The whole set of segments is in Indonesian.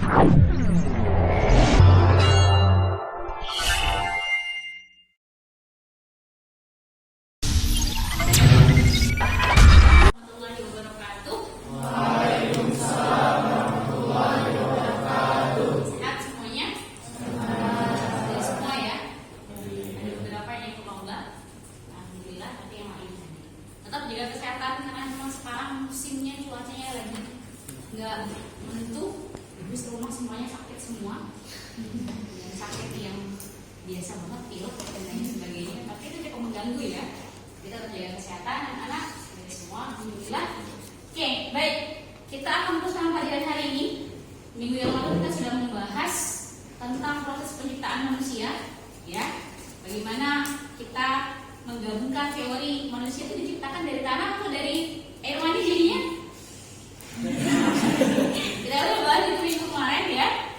Warahmatullahi wabarakatuh. Sehat semuanya? Sehat semua ya? Ada beberapa yang ikut lomba. Alhamdulillah, tapi yang lain tetap jaga kesehatan karena memang sekarang musimnya cuacanya lagi nggak menentu. Habis rumah semuanya sakit semua. Dan sakit yang biasa banget, pilek dan lain sebagainya. Tapi itu cukup mengganggu ya. Kita tetap jaga kesehatan anak-anak semua. Alhamdulillah. Oke, baik. Kita akan teruskan pelajaran hari ini. Minggu yang lalu kita sudah membahas tentang proses penciptaan manusia, ya. Bagaimana kita menggabungkan teori manusia itu diciptakan dari tanah atau dari air mani jadinya? Kita udah bahas itu minggu kemarin ya.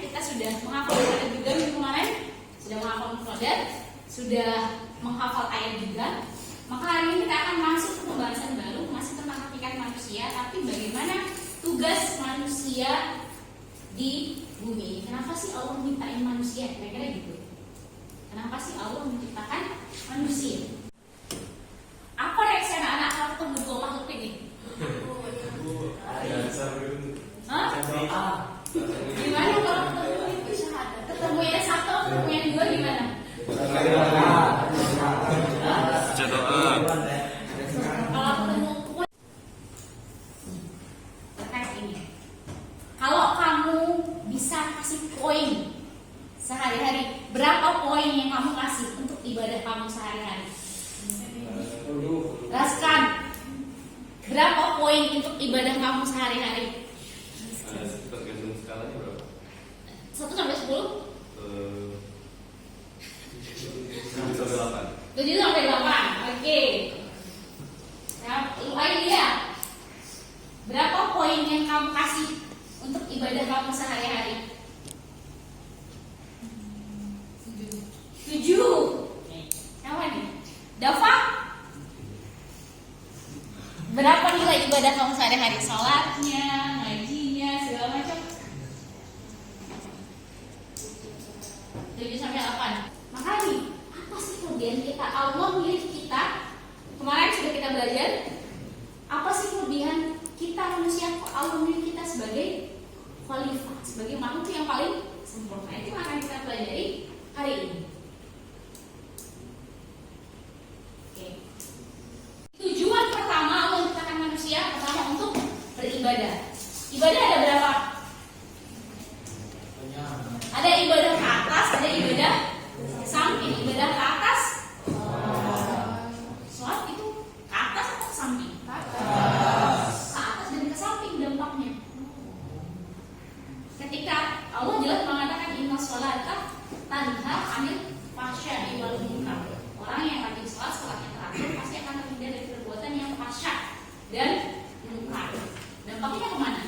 Kita sudah menghafal mufradat juga minggu kemarin. Sudah menghafal mufradat, sudah menghafal ayat juga. Maka hari ini kita akan masuk ke pembahasan baru, masih tentang hakikat manusia, tapi bagaimana tugas manusia di bumi. Kenapa sih Allah menciptakan manusia? Kira-kira gitu. Kenapa sih Allah menciptakan manusia? Apa reaksi anak-anak kalau ketemu dua makhluk ini? Hah? Gimana kalau ketemu itu syahadat? Ketemu yang satu, ketemu yang dua gimana? Kalau ketemu terkait ini, kalau kamu bisa kasih poin sehari-hari, berapa poin yang kamu kasih untuk ibadah kamu sehari-hari? Gaskan. Berapa poin untuk ibadah kamu sehari-hari? Tergantung skalanya berapa? 1 sampai 10? 7 sampai 8. Oke. Nah, Ailia, berapa poin yang kamu kasih untuk ibadah kamu sehari-hari? 7. Apa nih? Dava? Berapa nilai ibadah kamu sehari-hari? Salatnya, ngajinya, segala macam? 7 sampai 8. Makanya apa sih kelebihan kita? Allah milik kita. Kemarin sudah kita belajar. Apa sih kelebihan kita manusia? Allah milik kita sebagai khalifah, sebagai makhluk yang paling sempurna. Itu akan kita pelajari hari ini. Oke. Tujuan pertama Allah menciptakan manusia pertama untuk beribadah. Ibadah ada berapa? Ada ibadah ke atas, ada ibadah ke samping. Ibadah ke atas, sholat itu ke atas atau ke samping? Ke atas dan ke samping dampaknya. Ketika Allah jelas mengatakan inna sholata tanha 'anil fahsya'i wal munkar. Orang yang rajin sholat, sholatnya teratur, pasti akan terhindar dari perbuatan yang fahsya dan munkar. Dampaknya kemana?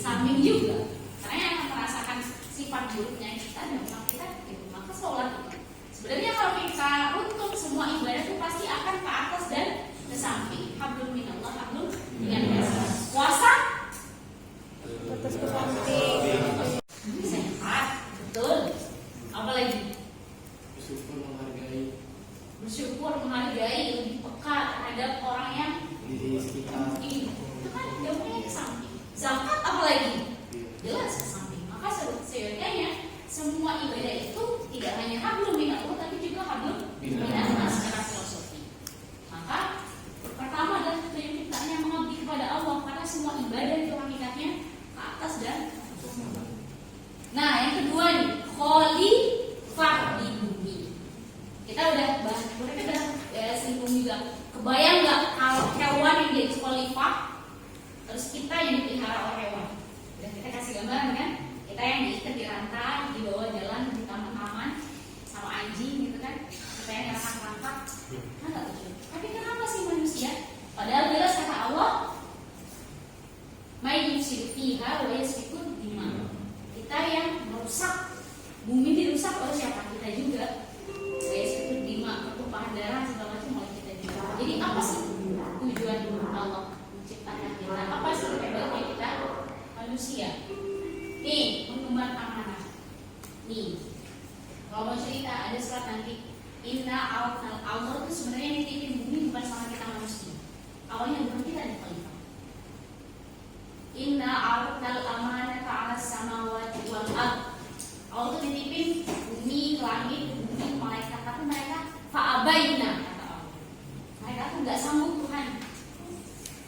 Samping juga. Karena yang akan merasakan sifat buruknya kita, dampak kita itu. Maka sholat itu sebenarnya kalau kita untuk semua ibadah itu pasti akan ke atas dan ke samping. Hablum minallah, hablum minannas. Puasa atas ke samping. Sehat, betul. Apa lagi? Bersyukur, menghargai, lebih peka terhadap orang yang di sekitar. Itu kan dampaknya ke samping. Zakat apa lagi? Jelas ke samping. Maka seyogyanya semua ibadah itu tidak hanya hablum minallah, tapi juga hablum minannas secara filosofi. Maka pertama adalah tujuan ciptaannya mengabdi kepada Allah, karena semua ibadah itu hakikatnya ke atas dan ke samping. Nah, yang kedua nih, khalifah di bumi. Kita udah bahas, mereka udah singgung juga. Kebayang nggak kalau hewan yang jadi khalifah, terus kita yang dipelihara oleh hewan? Udah kita kasih gambaran kan? Kita yang diikat di rantai, dibawa jalan di taman-taman sama anjing gitu kan? Kita yang rangkap-rangkap, kan nggak lucu. Tapi kenapa sih manusia? Padahal jelas kata Allah, "May yusir fiha wa yasfikun dima." Kita yang merusak bumi, dirusak oleh siapa? Kita juga. Wa yasfikun dima, pertumpahan darah segala macam oleh kita juga. Jadi apa sih tujuan Allah menciptakan kita? Apa sih hebatnya kita Nih, kalau mau cerita ada surat nanti. Inna Allah itu sebenarnya nitipin bumi bukan sama kita manusia. Awalnya bukan kita yang khalifah. Inna aradnal amanata 'alas samawati wal ard. Allah itu nitipin bumi, langit, bumi, malaikat, tapi mereka fa'abaina kata Allah. Mereka tuh nggak sanggup Tuhan.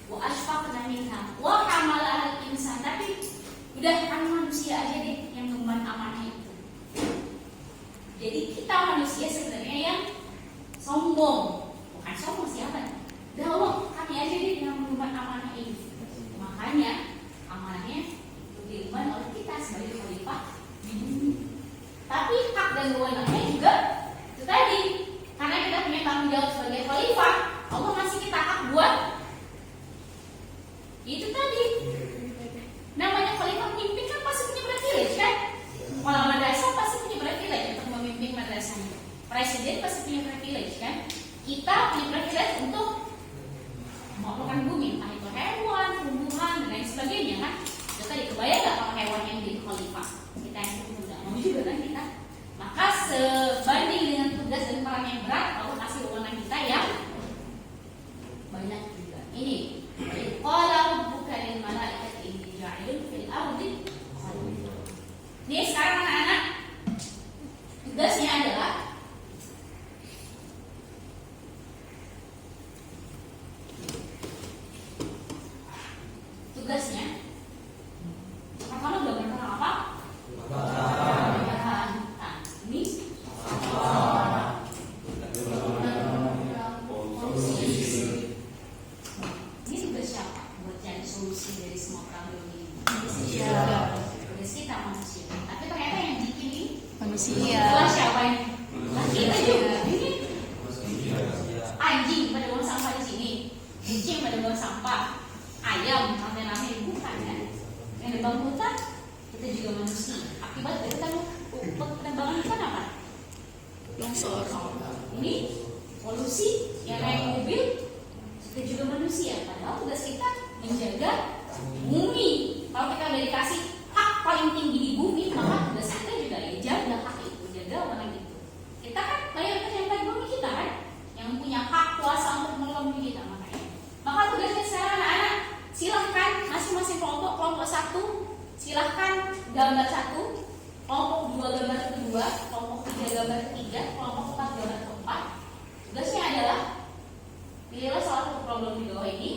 Wa ashfaqna minha wa hamalahal insan. Tapi udah kan manusia aja deh yang mengemban amanah itu. Jadi kita manusia sebenarnya yang sombong. Bukan sombong siapa? Allah, kami aja deh yang mengemban amanah ini. Makanya amanahnya diemban oleh kita sebagai khalifah di bumi. Tapi hak dan wewenangnya juga itu tadi. Karena kita punya tanggung jawab sebagai khalifah, Allah ngasih kita hak buat itu tadi. Namanya khalifah pemimpin kan pasti punya privilege kan? Kalau madrasah pasti punya privilege untuk memimpin madrasahnya. Presiden pasti punya privilege kan? Kita punya privilege untuk melakukan bumi, entah itu hewan, tumbuhan, dan lain sebagainya kan? Itu tadi kebayang nggak kalau hewan yang jadi khalifah? Kita yang nggak mau juga kan kita? Maka sebanding dengan tugas dan peran yang berat, Allah kasih wewenang kita yang banyak juga. Ini qala rabbuka lil malaikati inni ja'ilun fil ardi khalifah. Nih sekarang anak-anak, tugasnya adalah pertama gambar tentang apa? Nah, ini tugas siapa? Buat cari solusi dari semua problem ini. Tugas kita manusia. Tapi ternyata yang bikin ini manusia. Siapa ini? Kita juga. Ini anjing pada buang sampah di sini, kucing pada buang sampah, ayam rame-rame bukan kan? Yang di bawah hutan kita juga manusia. Akibat dari penerbangan hutan apa? Longsor. Ini polusi yang naik mobil kita juga manusia. Padahal tugas kita menjaga bumi. Kalau kita udah dikasih hak paling tinggi di bumi, maka tugas kita juga ya jaga hak itu, jaga orang itu. Kita kan mayoritas yang paling bumi kita kan, yang punya hak kuasa untuk mengelola bumi kita makanya. Maka tugasnya sekarang anak-anak, silahkan masing-masing kelompok satu silahkan gambar satu, kelompok dua gambar kedua, kelompok tiga gambar ketiga, kelompok empat gambar keempat. Tugasnya adalah pilihlah salah satu problem di bawah ini.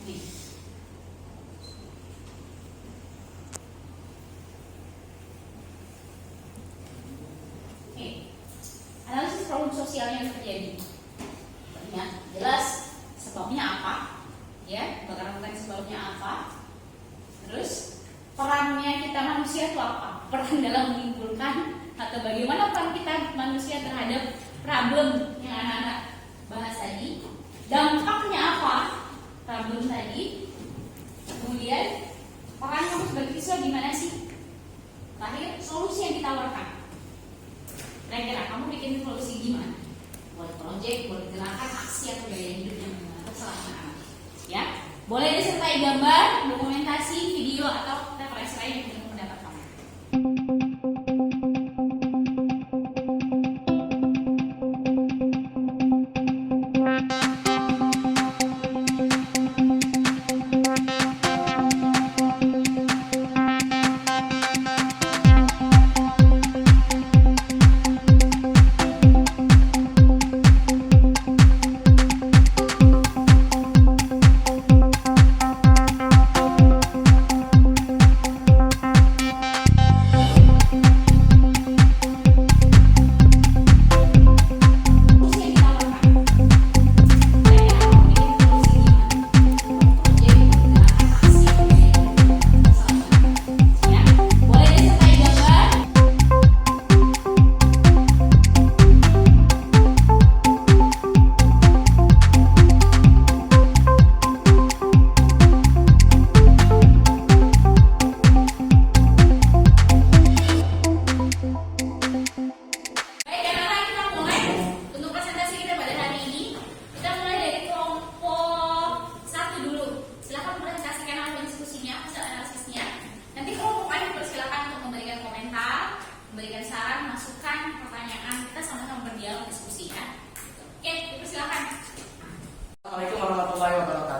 Nih. Oke. Analisis problem sosialnya yang terjadi. Banyak, jelas sebabnya apa? Ya, kebakaran hutan sebabnya apa? Terus perannya kita manusia itu apa? Peran dalam menimbulkan atau bagaimana peran kita manusia terhadap problem yang anak-anak bahas tadi? Dampaknya apa? Problem tadi. Kemudian peran kamu sebagai siswa gimana sih? Terakhir solusi yang ditawarkan. Kira-kira kamu bikin solusi gimana? Buat proyek, buat gerakan, aksi atau gaya hidup yang terserah anak-anak. Ya, boleh disertai gambar, dokumentasi, video atau referensi lain yang ingin mendapat kamu.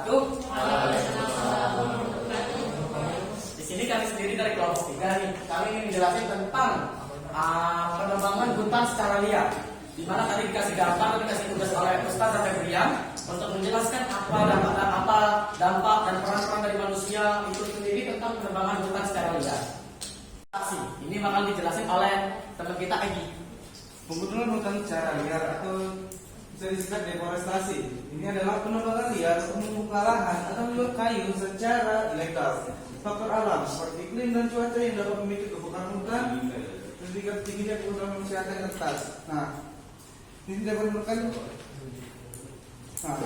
wabarakatuh. Di sini kami sendiri dari kelompok 3 nih. Kami ingin menjelaskan tentang penerbangan hutan secara liar. Di mana tadi dikasih gambar, dikasih tugas oleh Ustaz Febrian untuk menjelaskan apa dampak dan peran-peran dari manusia itu sendiri tentang penerbangan hutan secara liar. Ini bakal dijelasin oleh teman kita Egi. Pembunuhan hutan secara liar atau bisa disingkat deforestasi. Ini adalah penebangan liar untuk membuka lahan atau membuat kayu secara ilegal. Faktor alam seperti iklim dan cuaca yang dapat memicu kebakaran hutan dan tingkat tingginya kebutuhan manusia akan kertas. Nah, ini dapat menekan. Nah,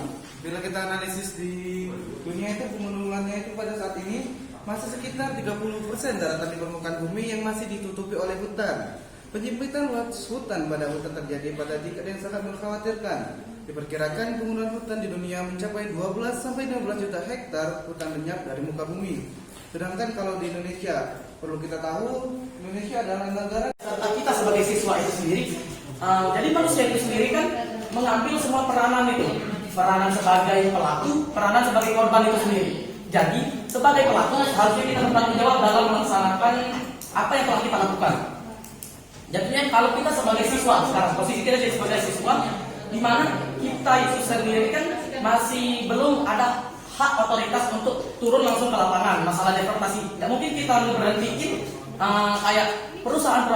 bila kita analisis di dunia itu pemenuhannya itu pada saat ini masih sekitar 30% daratan di permukaan bumi yang masih ditutupi oleh hutan. Penyempitan luas hutan pada hutan terjadi pada tingkat yang sangat mengkhawatirkan. Diperkirakan penggunaan hutan di dunia mencapai 12-15 juta hektar hutan lenyap dari muka bumi. Sedangkan kalau di Indonesia, perlu kita tahu, Indonesia adalah negara Serta kita sebagai siswa itu sendiri, jadi manusia itu sendiri kan mengambil semua peranan itu, peranan sebagai pelaku, peranan sebagai korban itu sendiri. Jadi sebagai pelaku harusnya kita bertanggung jawab dalam melaksanakan apa yang telah kita lakukan. Jadinya kalau kita sebagai siswa sekarang, posisi kita jadi sebagai siswa, di mana kita itu sendiri kan masih belum ada hak otoritas untuk turun langsung ke lapangan masalah deportasi. Tidak mungkin kita berhentiin kayak perusahaan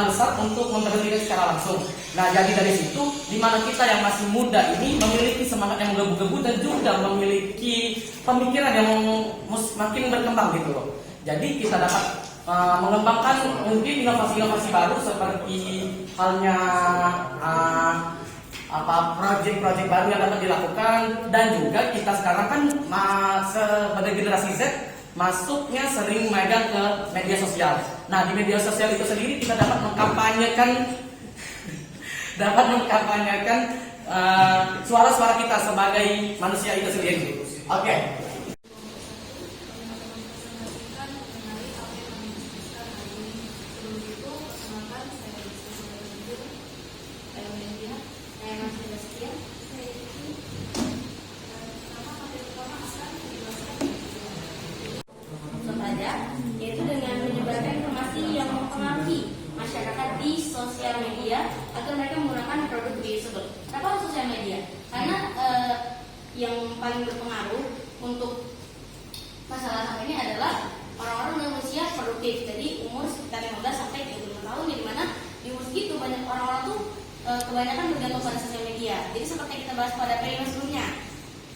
besar untuk memberhentikan secara langsung. Nah, jadi dari situ, di mana kita yang masih muda ini memiliki semangat yang menggebu-gebu dan juga memiliki pemikiran yang makin berkembang gitu loh. Jadi kita dapat mengembangkan mungkin inovasi-inovasi baru seperti halnya proyek-proyek baru yang dapat dilakukan, dan juga kita sekarang kan sebagai generasi Z masuknya sering megang ke media sosial. Nah, di media sosial itu sendiri kita dapat mengkampanyekan suara-suara kita sebagai manusia itu sendiri. Oke. Yaitu dengan menyebarkan informasi yang mempengaruhi masyarakat di sosial media agar mereka menggunakan produk tersebut. Kenapa sosial media? Karena yang paling berpengaruh untuk masalah sampah ini adalah orang-orang yang usia produktif, jadi umur sekitar 15 sampai 35 tahun, di mana di umur segitu banyak orang-orang tuh kebanyakan bergantung pada sosial media. Jadi seperti kita bahas pada periode sebelumnya,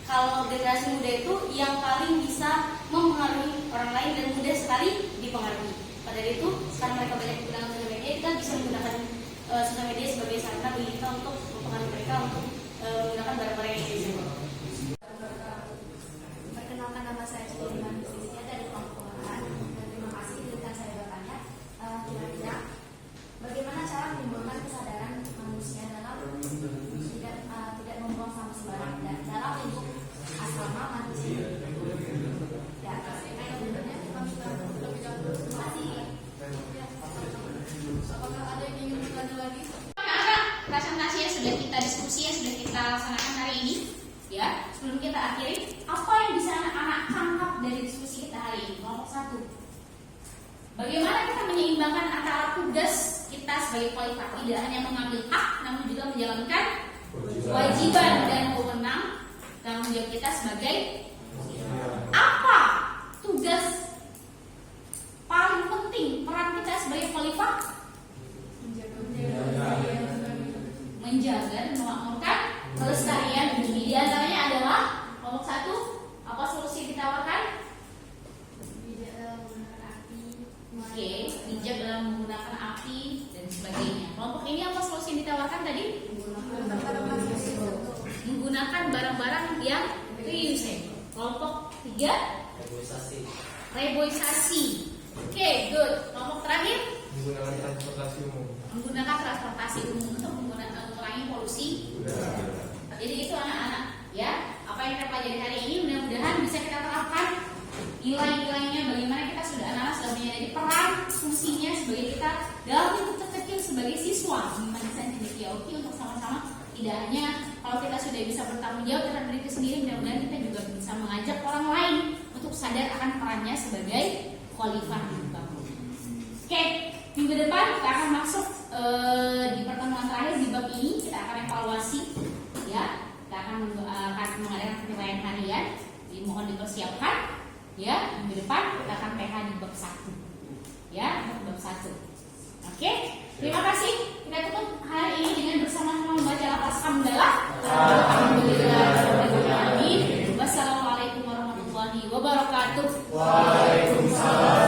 kalau generasi muda itu yang paling bisa mempengaruhi orang lain dan mudah sekali dipengaruhi. Pada itu, karena mereka banyak menggunakan sosial media, kita bisa menggunakan sosial media sebagai sarana bagi kita untuk mempengaruhi mereka untuk menggunakan barang-barang yang tersebut. Perkenalkan, nama saya Sudirman Sisinya dari kelompok Kelurahan. Dan terima kasih dengan saya bertanya, kira-kira bagaimana cara menimbulkan kesadaran manusia dalam tidak membuang sampah sembarangan dan dalam lingkup asrama manusia. Ya, sebenarnya kami sudah lebih dahulu. Terima kasih. Apakah ada yang ingin bertanya lagi? Presentasi yang sudah kita diskusi, yang sudah kita laksanakan hari ini, ya. Sebelum kita akhiri, apa yang bisa anak-anak tangkap dari diskusi kita hari ini? Kelompok 1. Bagaimana kita menyeimbangkan antara tugas kita sebagai qualified, tidak hanya mengambil hak, namun juga menjalankan kewajiban dan wewenang tanggung jawab kita sebagai apa tugas paling penting peran kita sebagai qualified? Menjaga dan memakmurkan kelestarian bumi. Di antaranya adalah kelompok 1, apa solusi yang ditawarkan? Bijak dalam menggunakan api. Oke, bijak dalam menggunakan api dan sebagainya. Kelompok ini apa solusi yang ditawarkan tadi? Menggunakan barang-barang yang reusable. Kelompok 3, reboisasi. Oke, good. Kelompok terakhir, menggunakan transportasi umum. menggunakan transportasi umum untuk mengurangi polusi. Jadi itu anak-anak, ya. Apa yang kita pelajari hari ini mudah-mudahan bisa kita terapkan nilai-nilainya, bagaimana kita sudah anak-anak sudah menyadari peran fungsinya sebagai kita dalam lingkup terkecil sebagai siswa, gimana bisa oke untuk sama-sama, tidak hanya kalau kita sudah bisa bertanggung jawab terhadap diri kita sendiri, mudah-mudahan kita juga bisa sadar akan perannya sebagai khalifah di muka bumi. Oke, minggu depan kita akan masuk di pertemuan terakhir di bab ini. Kita akan evaluasi, ya. Kita akan mengadakan penilaian harian. Jadi mohon dipersiapkan, ya. Minggu depan kita akan PH di bab 1, ya, bab 1. Oke, terima kasih. Kita tutup hari ini dengan bersama-sama membaca lafaz hamdalah. Alhamdulillah. Wassalamualaikum warahmatullahi wabarakatuh. Waalaikumsalam.